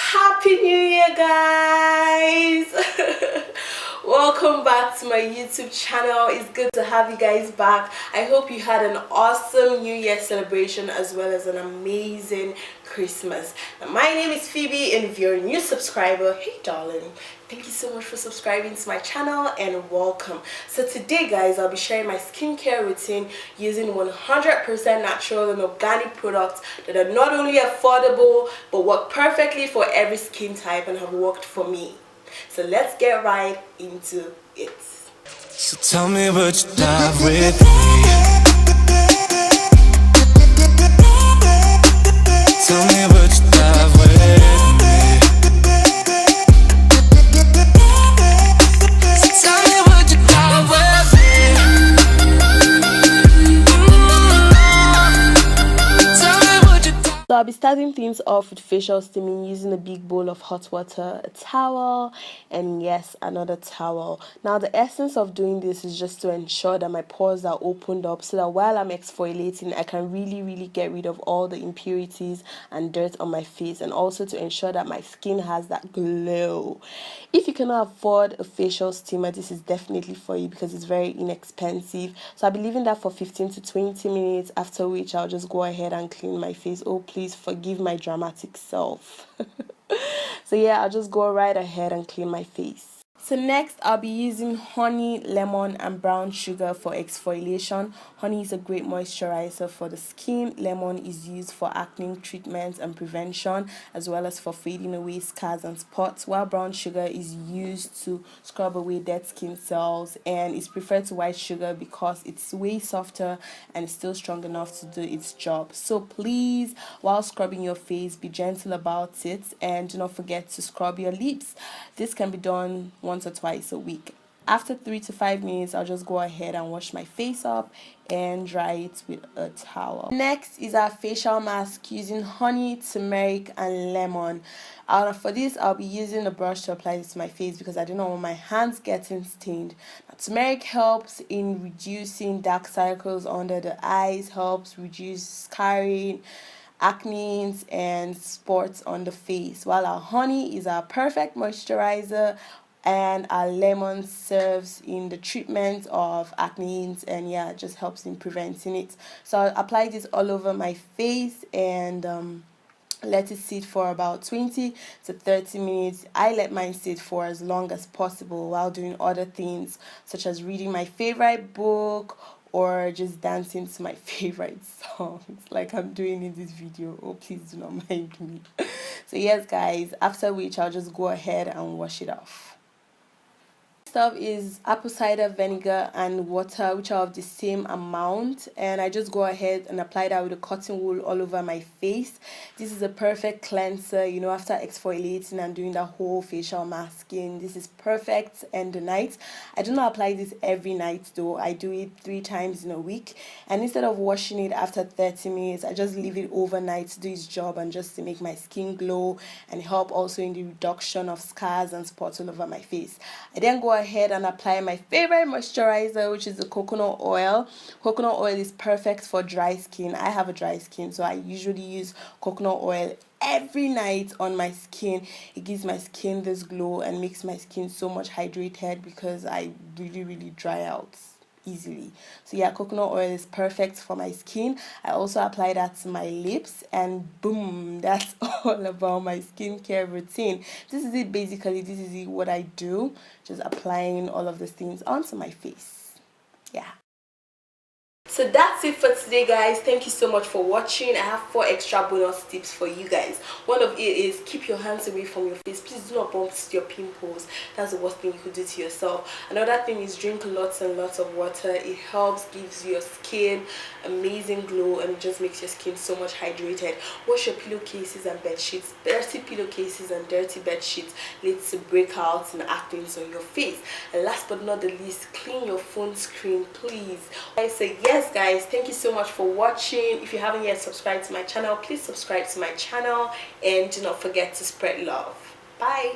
Happy New Year, guys! Welcome back to my YouTube channel. It's good to have you guys back. I hope you had an awesome New Year celebration as well as an amazing Christmas. Now, my name is Phoebe, and if you're a new subscriber, hey darling, thank you so much for subscribing to my channel and welcome. So today, guys, I'll be sharing my skincare routine using 100% natural and organic products that are not only affordable but work perfectly for every skin type and have worked for me. So let's get right into it. So tell me what you dive with me. Tell me what you dive with me. So tell me what you dive with me. Tell me what you dive. So I'll be starting things off with facial steaming using a big bowl of hot water, a towel, and yes, another towel. Now the essence of doing this is just to ensure that my pores are opened up so that while I'm exfoliating, I can really get rid of all the impurities and dirt on my face, and also to ensure that my skin has that glow. If you cannot afford a facial steamer, this is definitely for you because it's very inexpensive. So I'll be leaving that for 15 to 20 minutes, after which I'll just go ahead and clean my face. Oh, please forgive my dramatic self. So yeah, I'll just go right ahead and clean my face. So next, I'll be using honey, lemon, and brown sugar for exfoliation. Honey is a great moisturizer for the skin. Lemon is used for acne treatment and prevention, as well as for fading away scars and spots, while brown sugar is used to scrub away dead skin cells, and it's preferred to white sugar because it's way softer and it's still strong enough to do its job. So please, while scrubbing your face, be gentle about it, and do not forget to scrub your lips. This can be done once or twice a week. After 3 to 5 minutes, I'll just go ahead and wash my face up and dry it with a towel. Next is our facial mask using honey, turmeric, and lemon. For this, I'll be using a brush to apply this to my face because I don't want my hands getting stained. Now, turmeric helps in reducing dark circles under the eyes, helps reduce scarring, acne, and spots on the face, while our honey is our perfect moisturizer, and our lemon serves in the treatment of acne, and yeah, it just helps in preventing it. So I'll apply this all over my face and let it sit for about 20 to 30 minutes. I let mine sit for as long as possible while doing other things such as reading my favorite book or just dancing to my favorite songs like I'm doing in this video. Oh, please do not mind me. So yes, guys, after which I'll just go ahead and wash it off. Stuff is apple cider vinegar and water, which are of the same amount, and I just go ahead and apply that with a cotton wool all over my face. This is a perfect cleanser, you know, after exfoliating and doing the whole facial masking. This is perfect end the night. I do not apply this every night though. I do it 3 times in a week, and instead of washing it after 30 minutes, I just leave it overnight to do its job and just to make my skin glow and help also in the reduction of scars and spots all over my face. I then go ahead and apply my favorite moisturizer, which is the coconut oil. Coconut oil is perfect for dry skin. I have a dry skin, so I usually use coconut oil every night on my skin. It gives my skin this glow and makes my skin so much hydrated because I really dry out easily. So yeah, coconut oil is perfect for my skin. I also apply that to my lips, and boom, that's all about my skincare routine. This is it basically. This is it, what I do, just applying all of these things onto my face. Yeah. So that's it for today, guys. Thank you so much for watching. I have 4 extra bonus tips for you guys. One of it is keep your hands away from your face. Please do not bump your pimples. That's the worst thing you could do to yourself. Another thing is drink lots and lots of water. It helps, gives your skin amazing glow, and it just makes your skin so much hydrated. Wash your pillowcases and bed sheets. Dirty pillowcases and dirty bed sheets leads to breakouts and acne on your face. And last but not the least, clean your phone screen, please. I say yes, guys, thank you so much for watching. If you haven't yet subscribed to my channel, please subscribe to my channel, and do not forget to spread love. Bye.